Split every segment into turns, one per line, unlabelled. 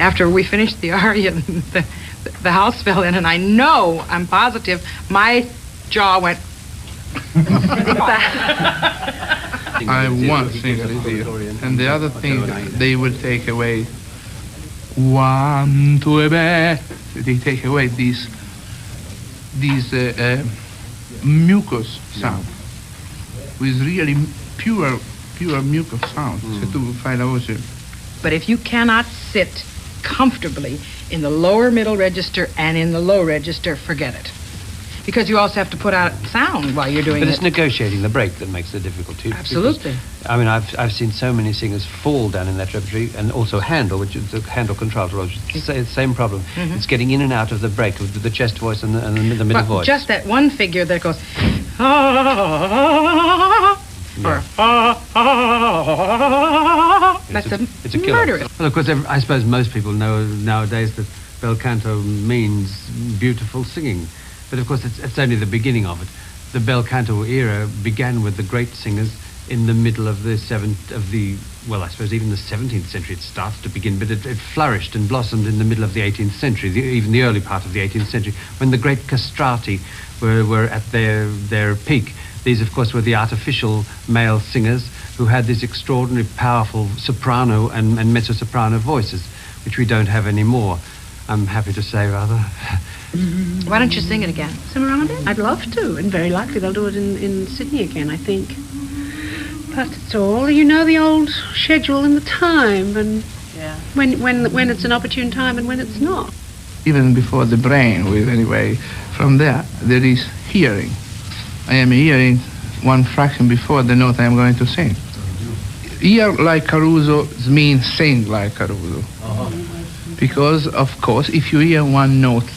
after we finished the aria, the house fell in, and I'm positive, my jaw went.
I want to sing with you. And the other thing, they will take away one, two, they take away these mucus sound, with really pure mucus sound. Se tu fai la voce.
But if you cannot sit comfortably in the lower middle register and in the low register, forget it. Because you also have to put out sound while you're doing it.
But it's negotiating the break that makes it difficult too.
Absolutely.
Because, I mean, I've seen so many singers fall down in that repertory, and also Handel, which is the Handel contralto, which is the same problem. Mm-hmm. It's getting in and out of the break of the chest voice and the middle voice.
Just that one figure that goes. That's
it's a killer. Well, of course, I suppose most people know nowadays that Bel Canto means beautiful singing. But of course, it's only the beginning of it. The Bel Canto era began with the great singers in the middle of I suppose even the 17th century it starts to begin, but it flourished and blossomed in the middle of the 18th century, even the early part of the 18th century, when the great castrati were at their peak. These, of course, were the artificial male singers who had these extraordinary, powerful soprano and mezzo-soprano voices, which we don't have anymore, I'm happy to say, rather.
Why don't you sing it again?
Semiramis? I'd love to, and very likely they'll do it in Sydney again, I think. But it's all, the old schedule and the time, and when it's an opportune time and when it's not.
Even before the brain, anyway, from there is hearing. I am hearing one fraction before the note I am going to sing. Hear like Caruso means sing like Caruso. Uh-huh. Because, of course, if you hear one note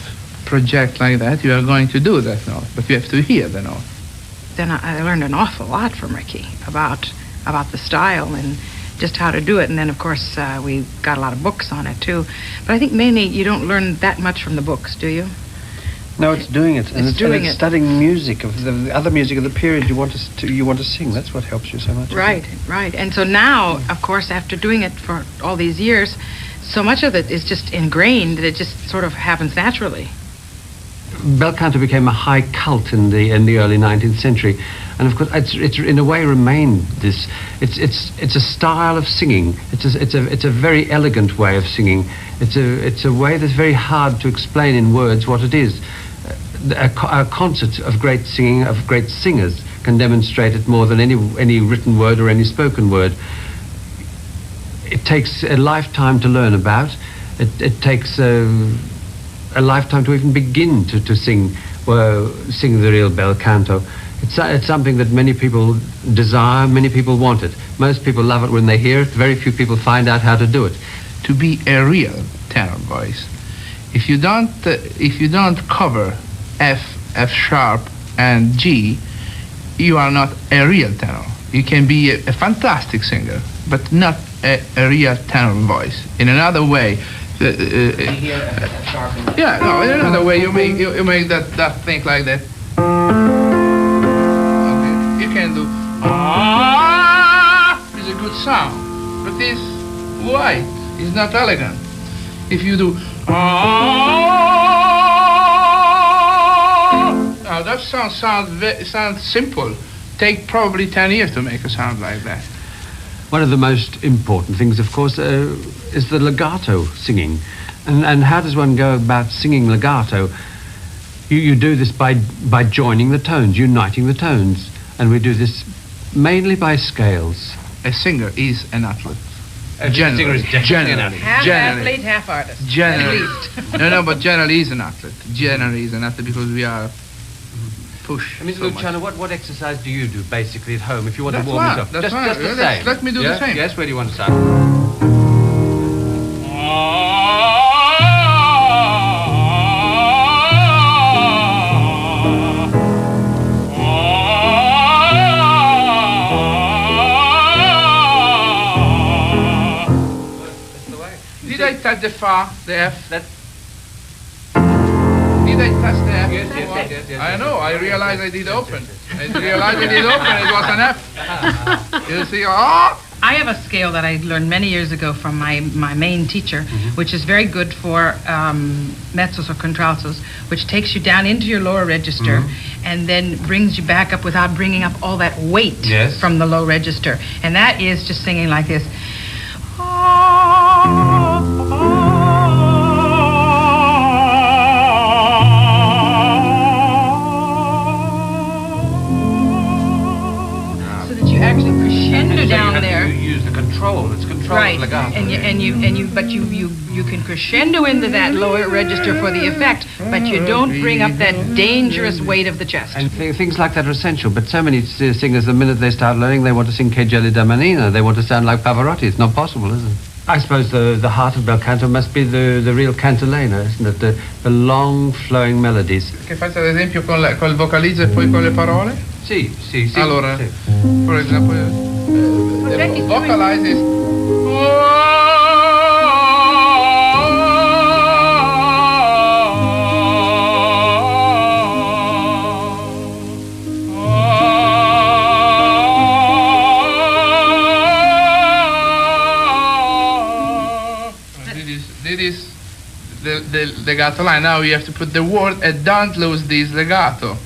project like that, you are going to do that note, but you have to hear the note.
Then I learned an awful lot from Ricky about the style and just how to do it. And then, of course, we got a lot of books on it, too. But I think mainly you don't learn that much from the books, do you?
No, it's doing it. And it's studying music, of the other music of the period you want to sing. That's what helps you so much.
Right. And so now, of course, after doing it for all these years, so much of it is just ingrained that it just sort of happens naturally.
Bel Canto became a high cult in the early 19th century, and of course it's in a way remained this. It's a style of singing. It's a very elegant way of singing. It's a way that's very hard to explain in words what it is. A concert of great singing, of great singers, can demonstrate it more than any written word or any spoken word. It takes a lifetime to learn about. It takes a lifetime to even begin to sing the real Bel Canto. It's something that many people desire, many people want it. Most people love it when they hear it. Very few people find out how to do it.
To be a real tenor voice, if you don't cover F sharp and G, you are not a real tenor. You can be a fantastic singer, but not a real tenor voice. In another way, in another way, you make that thing like that. Okay. You can do it's a good sound, but it's white. It's not elegant. If you do now that sounds simple. Take probably 10 years to make a sound like that.
One of the most important things, of course, is the legato singing. And how does one go about singing legato? You do this by joining the tones, uniting the tones. And we do this mainly by scales.
A singer is an athlete.
Generally.
Half athlete, half artist.
Generally.
At least.
No, but generally is an athlete. Generally is an athlete because we are push.
I mean,
so
Luciano, what exercise do you do basically at home if you want
to
warm yourself?
Just
the same.
Let me do the same.
Yes, where do you want to start?
Did I touch the fa, the F? Did I touch the F?
Yes.
I know. I realized I did open. I realized I did open. It was an F. You see,
I have a scale that I learned many years ago from my main teacher, which is very good for mezzos or contraltos, which takes you down into your lower register and then brings you back up without bringing up all that weight from the low register. And that is just singing like this. Actually crescendo down there.
You use the control. It's control
right.
legato.
But you can crescendo into that lower register for the effect, but you don't bring up that dangerous weight of the chest.
And things like that are essential. But so many singers, the minute they start learning, they want to sing Che gelida manina. They want to sound like Pavarotti. It's not possible, is it? I suppose the heart of Bel Canto must be the real cantilena, isn't it? The long flowing melodies.
Che faccia ad esempio col vocalizzo e poi con le parole?
Sì.
Allora,
sì.
for example, vocalize is this is the legato line. Now you have to put the word and don't lose this legato.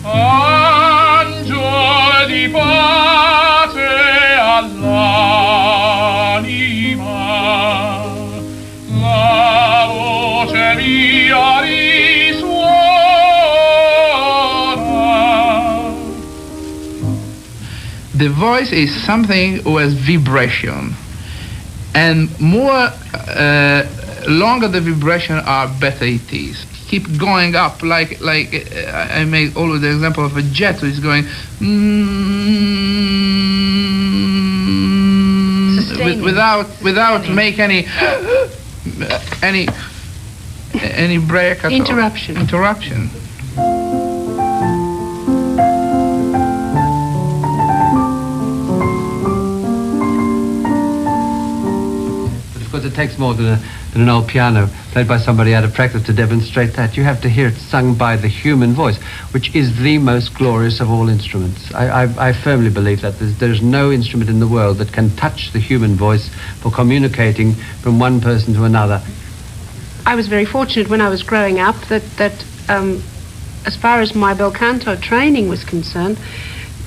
Angelo di pace all'anima, la voce mia risuona.
The voice is something who has vibration, and more longer the vibration are, better it is. Keep going up, like I made always the example of a jet who is going without make any break at
Interruption.
all. Interruption.
It takes more than an old piano played by somebody out of practice to demonstrate that. You have to hear it sung by the human voice, which is the most glorious of all instruments. I firmly believe that there's no instrument in the world that can touch the human voice for communicating from one person to another.
I was very fortunate when I was growing up that as far as my Bel Canto training was concerned,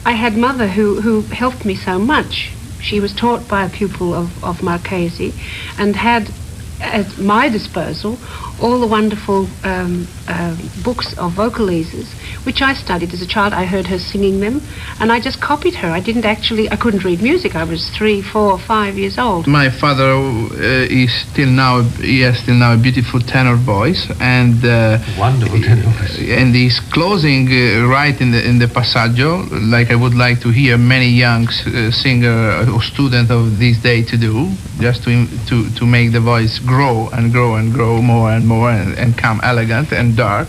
I had mother who helped me so much. She was taught by a pupil of Marchesi and had at my disposal all the wonderful books of vocalises, which I studied as a child. I heard her singing them, and I just copied her. I couldn't read music. I was 3, 4, 5 years old.
My father he has still now a beautiful tenor voice, and
Wonderful tenor voice.
And he's closing right in the passaggio, like I would like to hear many young singer or student of this day to do, just to make the voice grow and grow and grow more and more and come elegant and dark.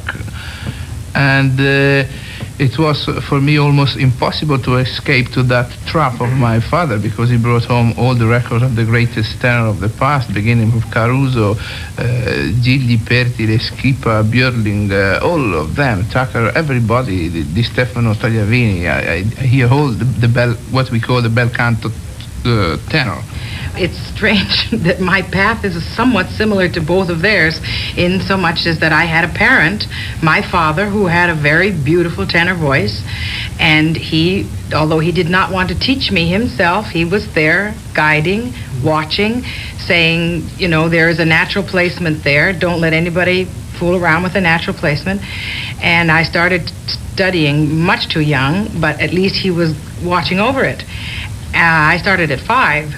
And it was for me almost impossible to escape to that trap of my father, because he brought home all the records of the greatest tenor of the past, beginning with Caruso, Gigli, Pertile, Schipa, Björling, all of them, Tucker, everybody, Di Stefano Tagliavini. I hear all what we call the Bel Canto tenor.
It's strange that my path is somewhat similar to both of theirs, in so much as that I had a parent, my father, who had a very beautiful tenor voice, and he, although he did not want to teach me himself, he was there guiding, watching, saying, you know, there is a natural placement there, don't let anybody fool around with the natural placement. And I started studying much too young, but at least he was watching over it. I started at 5.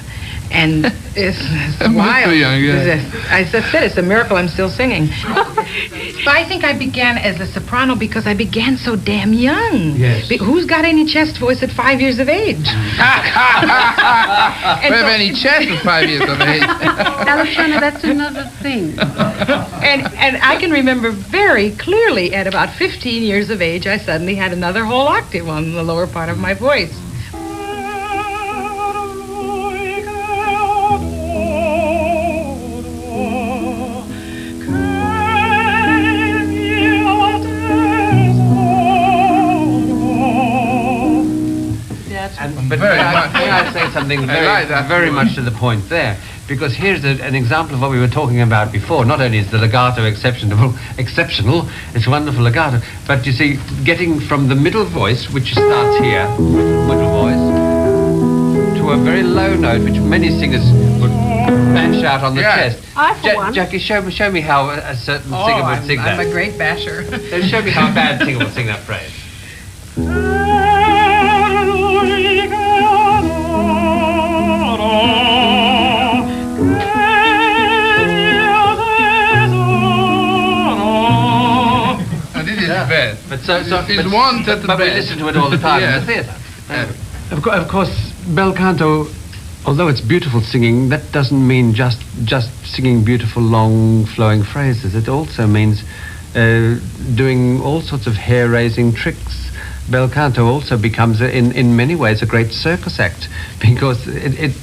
And it's wild.
Too young, yeah.
I said it's a miracle I'm still singing. But I think I began as a soprano because I began so damn young.
Yes.
Who's got any chest voice at 5 years of age?
We have any chest at 5 years of age.
Now, Luciano, that's another thing.
And I can remember very clearly at about 15 years of age, I suddenly had another whole octave on the lower part of my voice.
But something
like that.
very much to the point there, because here's an example of what we were talking about before. Not only is the legato exceptional, it's wonderful legato, but you see, getting from the middle voice, which starts here, middle voice, to a very low note, which many singers would bash out on the chest.
I, for one.
Jackie, show me how a certain singer would sing that.
I'm a great basher.
Show me how a bad singer would sing that phrase.
Bad.
But so
it's one that
but we listen to it all the time in the theatre. Of course, Bel Canto, although it's beautiful singing, that doesn't mean just singing beautiful, long, flowing phrases. It also means doing all sorts of hair-raising tricks. Bel Canto also becomes, in many ways, a great circus act, because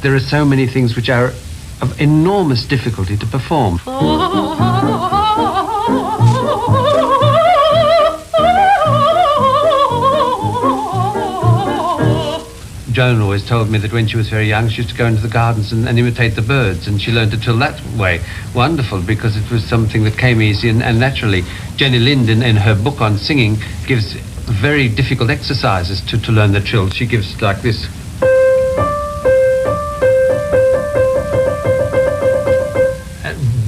there are so many things which are of enormous difficulty to perform. Joan always told me that when she was very young, she used to go into the gardens and imitate the birds, and she learned to trill that way. Wonderful, because it was something that came easy and naturally. Jenny Lind, in her book on singing, gives very difficult exercises to learn the trill. She gives like this.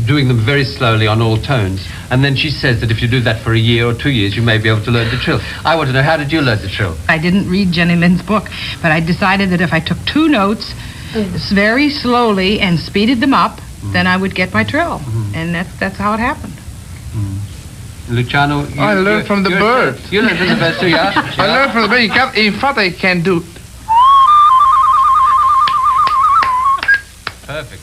Doing them very slowly on all tones. And then she says that if you do that for a year or 2 years, you may be able to learn the trill. I want to know, how did you learn the trill?
I didn't read Jenny Lind's book, but I decided that if I took 2 notes very slowly and speeded them up, then I would get my trill. And that's how it happened.
Luciano,
I learned from the bird.
You learned from the bird too, yeah?
I learned from the bird. In fact, I can do.
Perfect.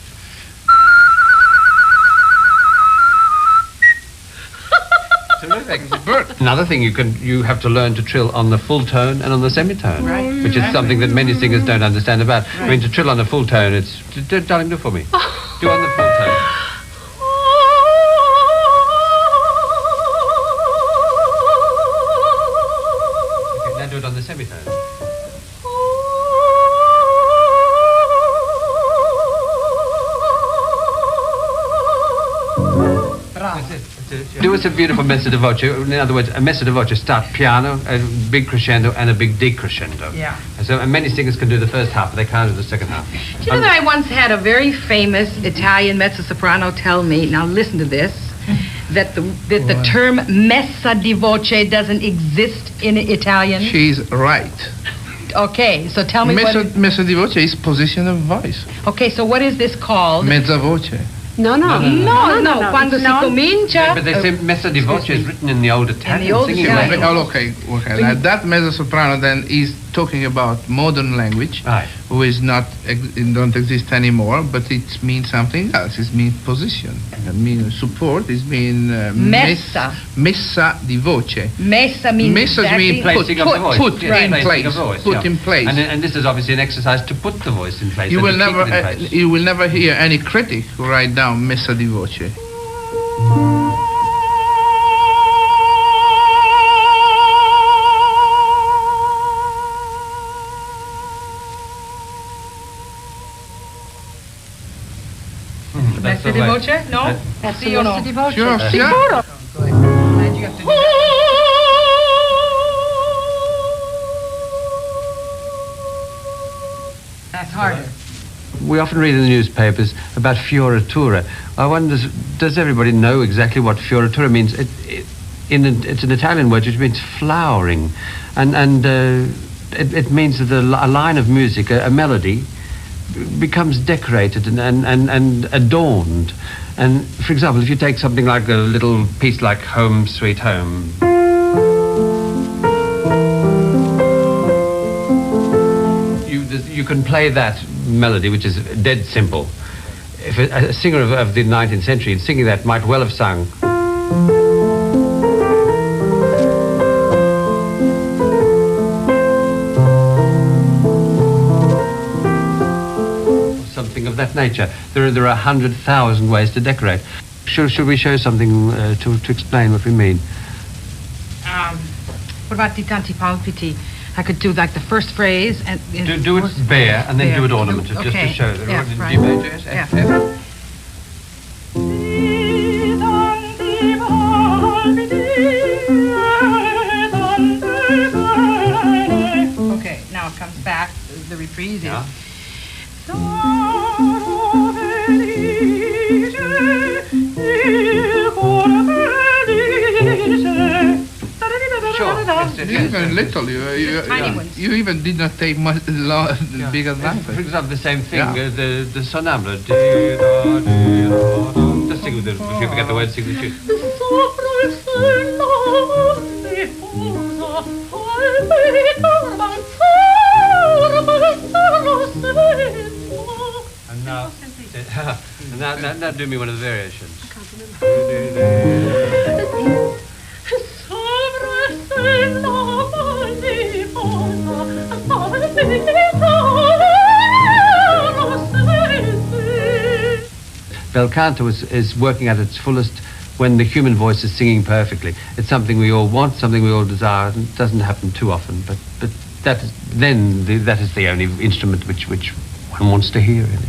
Terrific.
Bird.
Another thing you have to learn to trill on the full tone and on the semitone,
Right.
which is something that many singers don't understand about. Right. I mean, to trill on the full tone, it's darling, do it for me. Do on the full tone. Okay, now do it on the semitone. That's it. Do us a beautiful messa di voce. In other words, a messa di voce start piano, a big crescendo, and a big decrescendo.
Yeah.
And so many singers can do the first half, but they can't do the second half.
Do you know that I once had a very famous Italian mezzo-soprano tell me, now listen to this, that the term messa di voce doesn't exist in Italian?
She's right.
Okay, so tell me
Messa di voce is position of voice.
Okay, so what is this called?
Mezza voce.
No. Quando si comincia.
But they say messa di voce is written in the old Italian.
In the old
singing
Italian.
language.
Okay. Now that mezzo soprano then is talking about modern language,
Right.
who is don't exist anymore, but it means something else. It means position. It means support. It means
Messa.
Messa di voce.
Messa means
Messa
exactly
means
Placing of the voice.
put
Yes,
in
placing
place.
of voice,
Put
yeah.
in place.
And this is obviously an exercise to put the voice in place.
You
and
will
to keep
never,
it in place.
you will never hear any critic who write down messa di voce.
That's
Messa
the
di
way.
voce? No?
That's
Sì o no?
messa di voce.
Sure,
Glad you have to do that. That's harder.
We often read in the newspapers about fioritura. I wonder, does everybody know exactly what fioritura means? It's an Italian word which means flowering, and it means that a line of music, a melody, becomes decorated and adorned. And for example, if you take something like a little piece like Home Sweet Home, you can play that melody, which is dead simple. If a singer of the 19th century singing that might well have sung. Something of that nature. There are 100,000 ways to decorate. Should we show something to explain what we mean?
What about Di tanti palpiti? I could do like the first phrase and
do it bare and then do it ornamented, just to show that.
Yeah, right.
D major,
Yeah. Okay, now it comes back. The reprise is.
Sure.
Even little,
tiny ones.
you even did not take much bigger than
For example, the same thing,
Yeah.
the sonambula. Just sing with it, if you forget the word, sing the tune. And now do me one of the variations.
I can't remember.
Bel Canto is working at its fullest when the human voice is singing perfectly. It's something we all want, something we all desire, and it doesn't happen too often, but that is the only instrument which one wants to hear, really.